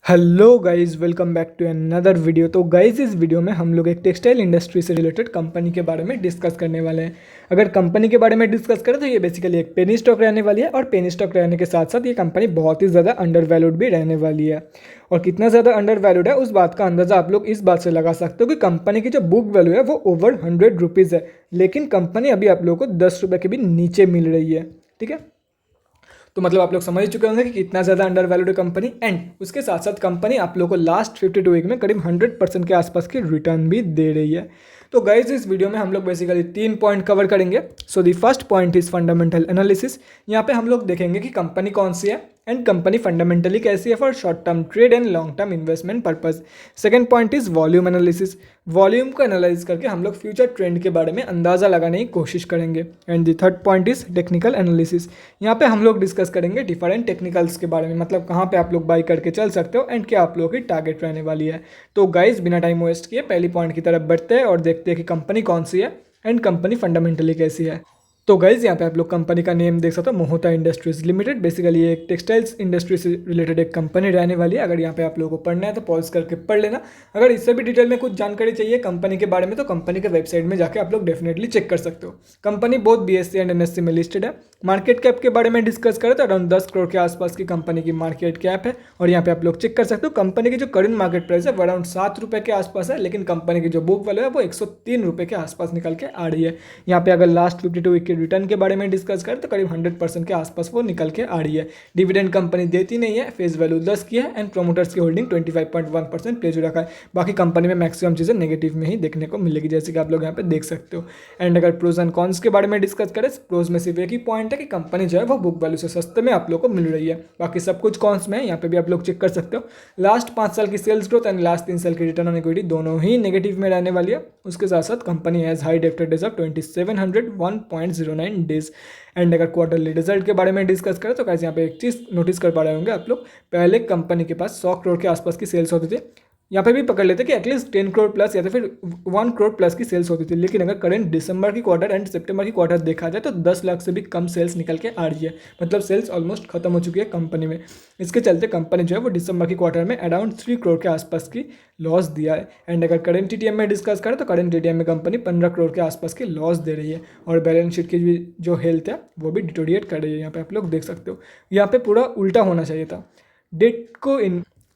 Hello guys, welcome back to another video. तो guys, इस video में हम लोग एक टेक्सटाइल इंडस्ट्री से रिलेटेड कंपनी के बारे में डिस्कस करने वाले हैं। अगर कंपनी के बारे में डिस्कस करें तो ये बेसिकली एक पेनी स्टॉक रहने वाली है, और पेनी स्टॉक रहने के साथ साथ ये कंपनी बहुत ही ज़्यादा अंडर वैल्यूड भी रहने वाली है। और कितना ज़्यादा अंडर वैल्यूड है उस बात का अंदाज़ा आप लोग इस बात से लगा सकते हो कि कंपनी की जो बुक वैल्यू है वो ओवर 100 रुपीज़ है, लेकिन कंपनी अभी आप लोगों को 10 रुपये के भी नीचे मिल रही है। ठीक है, तो मतलब आप लोग समझ चुके होंगे कि कितना ज़्यादा अंडर वैल्यूड है कंपनी। एंड उसके साथ साथ कंपनी आप लोगों को लास्ट 52 वीक में करीब 100% के आसपास की रिटर्न भी दे रही है। तो गाइज, इस वीडियो में हम लोग बेसिकली 3 पॉइंट कवर करेंगे। So the first point is fundamental analysis. यहाँ पे हम लोग देखेंगे कि कंपनी कौन सी है एंड कंपनी फंडामेंटली कैसी है for short term trade and long term investment purpose. Second point is volume analysis. Volume को एनालाइज करके हम लोग फ्यूचर ट्रेंड के बारे में अंदाज़ा लगाने की कोशिश करेंगे। And the third point is technical analysis. यहाँ पे हम लोग डिस्कस करेंगे डिफरेंट टेक्निकल्स के बारे में, मतलब कहाँ पे आप लोग बाई करके चल सकते हो एंड क्या आप लोगों की टारगेट रहने वाली है। तो गाइज, बिना टाइम वेस्ट किए पहली पॉइंट की तरफ बढ़ते हैं और देखते हैं कि कंपनी कौन सी है एंड कंपनी फंडामेंटली कैसी है। तो गाइज, यहाँ पे आप लोग कंपनी का नेम देख सकते हो, मोहता इंडस्ट्रीज लिमिटेड। बेसिकली ये एक टेक्सटाइल्स इंडस्ट्री से रिलेटेड एक कंपनी रहने वाली है। अगर यहाँ पे आप लोगों को पढ़ना है तो पॉज करके पढ़ लेना। अगर इससे भी डिटेल में कुछ जानकारी चाहिए कंपनी के बारे में तो कंपनी के वेबसाइट में जाके आप लोग डेफिनेटली चेक कर सकते हो। Company both BSE and NSE में लिस्टेड है। मार्केट कैप के बारे में डिस्कस करें तो अराउंड 10 करोड़ के आसपास की कंपनी की मार्केट कैप है। और यहाँ पे आप लोग चेक कर सकते हो कंपनी की जो करंट मार्केट प्राइस है वो अराउंड 7 रुपये के आसपास है, लेकिन कंपनी की जो बुक वैल्यू है वो 103 रुपये के आसपास निकल के आ रही है। यहाँ पे अगर लास्ट 52 वीक के रिटर्न के बारे में डिस्कस करें तो करीब 100% के आसपास वो निकल के आ रही है। डिविडेंड कंपनी देती नहीं है, फेस वैल्यू 10 की है एंड प्रोमोटर्स की होल्डिंग 25.1% प्लेज रखा है। बाकी कंपनी में मैक्सिमम चीज़ें नेगेटिव में ही देखने को मिलेगी, जैसे कि आप लोग यहाँ पे देख सकते हो। एंड अगर प्रोज एंड कॉन्स के बारे में डिस्कस करें, प्रोज में सिर्फ एक ही पॉइंट है कि कंपनी जो है वो बुक वैल्यू से सस्ते में आप लोग को मिल रही है। बाकी सब कुछ कॉन्स में है, यहाँ पे भी आप लोग चेक कर सकते हो। लास्ट 5 साल की सेल्स ग्रोथ एंड लास्ट 3 साल की रिटर्न ऑन इक्विटी दोनों ही नेगेटिव में रहने वाली है। उसके साथ साथ कंपनी हैज़ हाई डेब्ट डेज ऑफ 2701.09 डेज। एंड अगर क्वार्टरली रिजल्ट के बारे में डिस्कस करें तो कैसे यहाँ पे एक चीज़ नोटिस कर पा रहे होंगे आप लोग, पहले कंपनी के पास 100 करोड़ के आसपास की सेल्स होती थी। यहाँ पे भी पकड़ लेते कि एटलीस्ट 10 करोड़ प्लस या तो फिर 1 करोड़ प्लस की सेल्स होती थी, लेकिन अगर करंट दिसंबर की क्वार्टर एंड सितंबर की क्वार्टर देखा जाए तो 10 लाख से भी कम सेल्स निकल के आ रही है। मतलब सेल्स ऑलमोस्ट खत्म हो चुकी है कंपनी में। इसके चलते कंपनी जो है वो दिसंबर की क्वार्टर में अराउंड 3 करोड़ के आसपास की लॉस दिया है। एंड अगर करंट TTM में डिस्कस करें तो करंट TTM में कंपनी 15 करोड़ के आसपास की लॉस दे रही है। और बैलेंस शीट की भी जो हेल्थ है वो भी डिटोरिएट कर रही है। यहाँ पे आप लोग देख सकते हो, यहाँ पे पूरा उल्टा होना चाहिए था।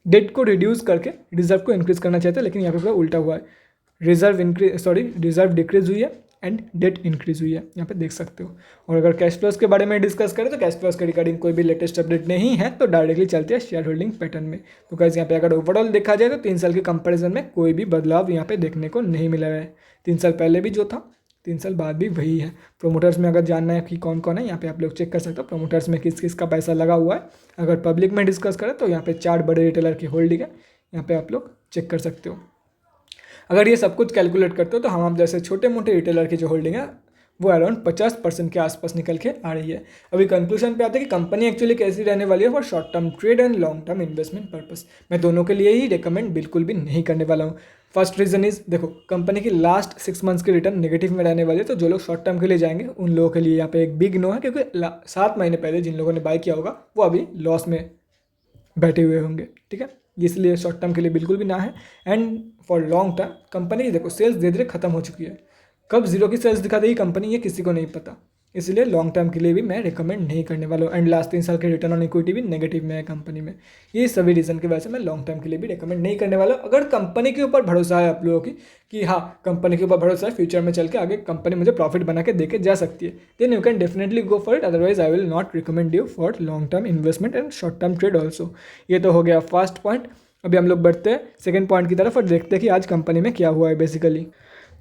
डेट को रिड्यूस करके रिजर्व को इंक्रीज करना चाहिए था, लेकिन यहाँ पे पूरा उल्टा हुआ है। रिजर्व डिक्रीज हुई है एंड डेट इंक्रीज हुई है, यहाँ पे देख सकते हो। और अगर कैश फ्लोज के बारे में डिस्कस करें तो कैश फ्लोज के रिगार्डिंग कोई भी लेटेस्ट अपडेट नहीं है, तो डायरेक्टली चलते हैं शेयर होल्डिंग पैटर्न में। तो गाइस, यहाँ पे अगर ओवरऑल देखा जाए तो 3 साल के कंपैरिजन में कोई भी बदलाव यहाँ पे देखने को नहीं मिला है। 3 साल पहले भी जो था 3 साल बाद भी वही है। प्रोमोटर्स में अगर जानना है कि कौन कौन है, यहाँ पे आप लोग चेक कर सकते हो प्रोमोटर्स में किस किस का पैसा लगा हुआ है। अगर पब्लिक में डिस्कस करें तो यहाँ पे 4 बड़े रिटेलर की होल्डिंग है, यहाँ पे आप लोग चेक कर सकते हो। अगर ये सब कुछ कैलकुलेट करते हो तो हम जैसे छोटे मोटे रिटेलर की जो होल्डिंग है वो अराउंड 50% के आसपास निकल के आ रही है। अभी कंक्लूजन पे आते हैं कि कंपनी एक्चुअली कैसी रहने वाली है for short term trade and long term investment purpose. मैं दोनों के लिए ही रिकमेंड बिल्कुल भी नहीं करने वाला हूँ। फर्स्ट रीजन इज, देखो कंपनी की लास्ट 6 मंथ्स की रिटर्न नेगेटिव में रहने वाली है, तो जो लोग शॉर्ट टर्म के लिए जाएंगे उन लोगों के लिए यहाँ पे एक बिग नो है, क्योंकि 7 महीने पहले जिन लोगों ने बाय किया होगा वो अभी लॉस में बैठे हुए होंगे। ठीक है, इसलिए शॉर्ट टर्म के लिए बिल्कुल भी ना है। And for long term company की देखो सेल्स धीरे धीरे खत्म हो चुकी है। कब जीरो की सेल्स दिखा देगी कंपनी ये किसी को नहीं पता, इसलिए लॉन्ग टर्म के लिए भी मैं रिकमेंड नहीं करने वाला हूँ। एंड लास्ट 3 साल के रिटर्न ऑन इक्विटी भी नेगेटिव में है कंपनी में। ये सभी रीजन की वजह से मैं लॉन्ग टर्म के लिए भी रिकमेंड नहीं करने वाला हूँ। अगर कंपनी के ऊपर भरोसा है आप लोगों की कि हाँ कंपनी के ऊपर भरोसा है, फ्यूचर में चल के आगे कंपनी मुझे प्रॉफिट बना के दे के जा सकती है, then you can definitely go for it. Otherwise I will not recommend you for long term investment and short term trade also. ये तो हो गया फर्स्ट पॉइंट। अभी हम लोग बढ़ते हैं सेकंड पॉइंट की तरफ और देखते हैं कि आज कंपनी में क्या हुआ है बेसिकली।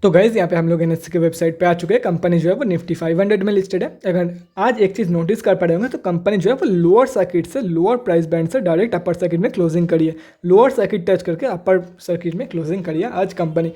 तो गाइज, यहाँ पे हम लोग NSE के वेबसाइट पे आ चुके हैं। कंपनी जो है वो निफ्टी 500 में लिस्टेड है। अगर आज एक चीज़ नोटिस कर पा रहे होंगे तो कंपनी जो है वो लोअर सर्किट से, लोअर प्राइस बैंड से डायरेक्ट अपर सर्किट में क्लोजिंग करी है। लोअर सर्किट टच करके अपर सर्किट में क्लोजिंग करी है आज कंपनी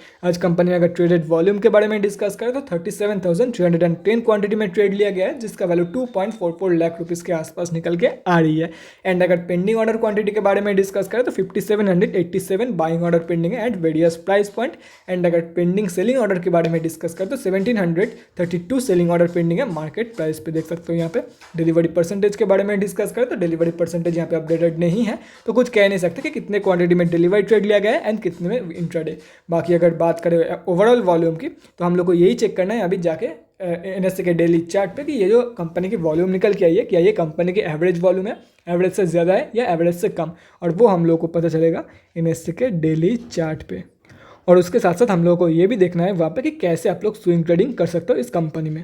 में अगर ट्रेडेड वॉल्यूम के बारे में डिस्कस करें तो 37,310 क्वांटिटी में ट्रेड लिया गया है, जिसका वैल्यू 2.44 लाख रुपीज़ के आसपास निकल के आ रही है। एंड अगर पेंडिंग ऑर्डर क्वांटिटी के बारे में डिस्कस करें तो 5787 बाइंग ऑर्डर पेंडिंग है at various price point. And अगर पेंडिंग सेलिंग सेलिंग ऑर्डर के बारे में डिस्कस करें तो 1732 सेलिंग ऑर्डर पेंडिंग है मार्केट प्राइस पे, देख सकते हो यहाँ पे। डिलीवरी परसेंटेज के बारे में डिस्कस करें तो डिलीवरी परसेंटेज यहाँ पे अपडेटेड नहीं है, तो कुछ कह नहीं सकते कि कितने क्वांटिटी में डिलीवरी ट्रेड लिया गया है एंड कितने में इंट्राडे। बाकी अगर बात करें ओवरऑल वॉल्यूम की तो हम लोग को यही चेक करना है अभी जाके NSE के डेली चार्ट पे कि ये जो कंपनी की वॉल्यूम निकल के आई है, क्या ये कंपनी की एवरेज वॉल्यूम है, एवरेज से ज़्यादा है या एवरेज से कम, और वो हम लोग को पता चलेगा NSE के डेली चार्ट पे। और उसके साथ साथ हम लोगों को ये भी देखना है वहाँ पे कि कैसे आप लोग स्विंग ट्रेडिंग कर सकते हो इस कंपनी में।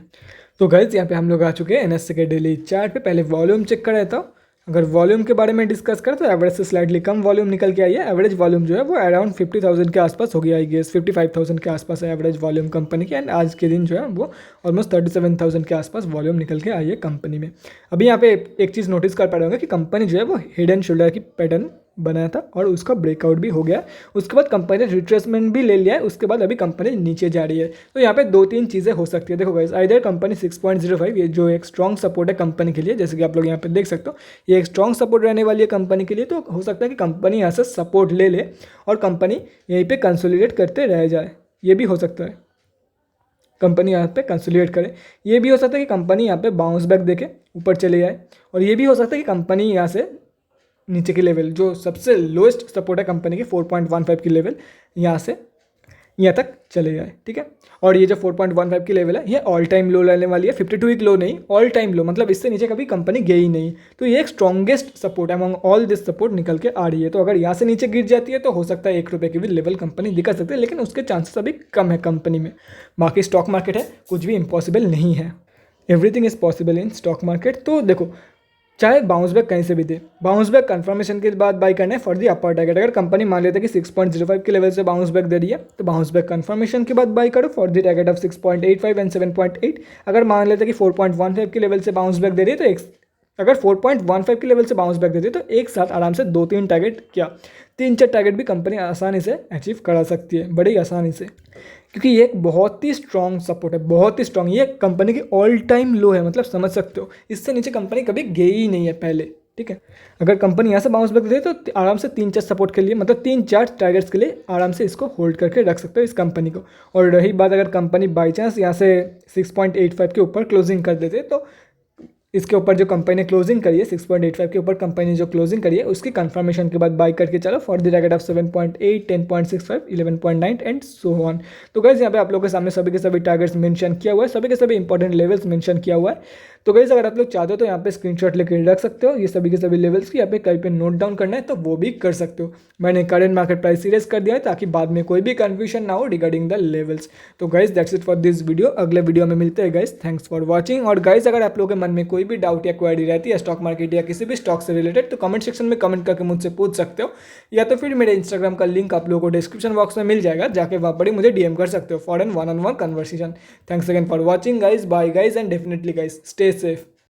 तो गाइस यहाँ पे हम लोग आ चुके हैं NSE के डेली चार्ट पे। पहले वॉल्यूम चेक कर लेता हूँ। अगर वॉल्यूम के बारे में डिस्कस करें तो एवरेज से स्लाइटली कम वॉल्यूम निकल के आई है। एवरेज वॉल्यूम जो है वो अराउंड 50,000 के आसपास हो गया, आई गेस 55,000 के आसपास है एवरेज वॉल्यूम कंपनी की। एंड आज के दिन जो है वो ऑलमोस्ट 37,000 के आसपास वॉल्यूम निकल के आई है कंपनी में। अभी यहाँ पे एक चीज़ नोटिस कर पा रहे होंगे कि कंपनी जो है वो हेड एंड शोल्डर की पैटर्न बनाया था और उसका ब्रेकआउट भी हो गया। उसके बाद कंपनी ने रिट्रेसमेंट भी ले लिया है, उसके बाद अभी कंपनी नीचे जा रही है। तो यहाँ पे 2-3 चीज़ें हो सकती है। देखो गाइस, आइदर कंपनी 6.05 ये जो एक स्ट्रॉन्ग सपोर्ट है कंपनी के लिए, जैसे कि आप लोग यहाँ पे देख सकते हो, ये एक स्ट्रॉन्ग सपोर्ट रहने वाली है कंपनी के लिए। तो हो सकता है कि कंपनी यहाँ से सपोर्ट ले ले और कंपनी यहीं पर कंसोलिडेट करते रह जाए, ये भी हो सकता है। कंपनी यहाँ पे कंसोलिडेट करे, ये भी हो सकता है कि कंपनी यहाँ पे बाउंस बैक देके ऊपर चले जाए, और ये भी हो सकता है कि कंपनी यहाँ से नीचे की लेवल जो सबसे लोएस्ट सपोर्ट है कंपनी की 4.15 की लेवल, यहाँ से यहाँ तक चले जाए, ठीक है। और ये जो 4.15 की लेवल है ये ऑल टाइम लो रहने वाली है, 52 वीक लो नहीं, ऑल टाइम लो, मतलब इससे नीचे कभी कंपनी गई नहीं। तो ये एक स्ट्रॉन्गेस्ट सपोर्ट है अमंग ऑल दिस सपोर्ट निकल के आ रही है। तो अगर यहाँ से नीचे गिर जाती है तो हो सकता है 1 रुपये की भी लेवल कंपनी दिखा सकती है, लेकिन उसके चांसेस अभी कम है कंपनी में। बाकी स्टॉक मार्केट है, कुछ भी इम्पॉसिबल नहीं है, everything is possible in stock market. तो देखो, चाहे बाउंस बैक कहीं से भी दे, बाउंस बैक कंफर्मेशन के बाद बाई करना है फॉर दी अपर टारगेट। अगर कंपनी मान लेता है कि 6.05 के लेवल से बाउंस बैक दे रही है तो बाउंस बैक कंफर्मेशन के बाद बाई करो for the target of 6.85 and 7.8। अगर मान लेता है कि 4.15 के लेवल से बाउंस बैक दे रही है तो अगर 4.15 के लेवल से बाउंस बैक देती है तो एक साथ आराम से 2-3 टारगेट, क्या 3-4 टारगेट भी कंपनी आसानी से अचीव करा सकती है, बड़ी आसानी से, क्योंकि ये एक बहुत ही स्ट्रॉन्ग सपोर्ट है, बहुत ही स्ट्रॉन्ग। ये कंपनी की ऑल टाइम लो है, मतलब समझ सकते हो, इससे नीचे कंपनी कभी गई ही नहीं है पहले, ठीक है। अगर कंपनी यहाँ से बाउंस बैक दे तो आराम से 3-4 सपोर्ट के लिए, मतलब 3-4 टारगेट्स के लिए आराम से इसको होल्ड करके रख सकते हो इस कंपनी को। और रही बात अगर कंपनी बाई चांस यहाँ से 6.85 के ऊपर क्लोजिंग कर देते तो इसके ऊपर जो कंपनी ने क्लोजिंग करी है 6.85 के ऊपर कंपनी ने जो क्लोजिंग करी है उसकी कंफर्मेशन के बाद बाई करके चलो for the target of 7.8, 10.65, 11.9 and so on. तो गाइस यहाँ पे आप लोगों के सामने सभी के सभी टारगेट्स मेंशन किया हुआ है, सभी के सभी इंपॉर्टेंट लेवल्स मेंशन किया हुआ है। तो गाइस अगर आप लोग चाहते हो तो यहाँ पे स्क्रीनशॉट लेकर रख सकते हो, ये सभी के सभी लेवल्स की यहाँ पे कहीं पे नोट डाउन करना है तो वो भी कर सकते हो। मैंने करंट मार्केट प्राइस सीरीज कर दिया है ताकि बाद में कोई भी कंफ्यूजन ना हो रिगार्डिंग द लेवल्स। तो guys that's it for this video, अगले वीडियो में मिलते हैं गाइस, थैंक्स फॉर वॉचिंग। और गाइस अगर आप लोगों के मन में कोई भी डाउट या क्वेरी रहती है स्टॉक मार्केट या किसी भी स्टॉक से रिलेटेड तो कमेंट सेक्शन में कमेंट करके मुझसे पूछ सकते हो, या तो फिर मेरे इंस्टाग्राम का लिंक आप लोगों को डिस्क्रिप्शन बॉक्स में मिल जाएगा, जाके वहाँ पर मुझे डीएम कर सकते हो for an 1-on-1 conversation. Thanks again for watching guys, bye guys and definitely guys stay safe.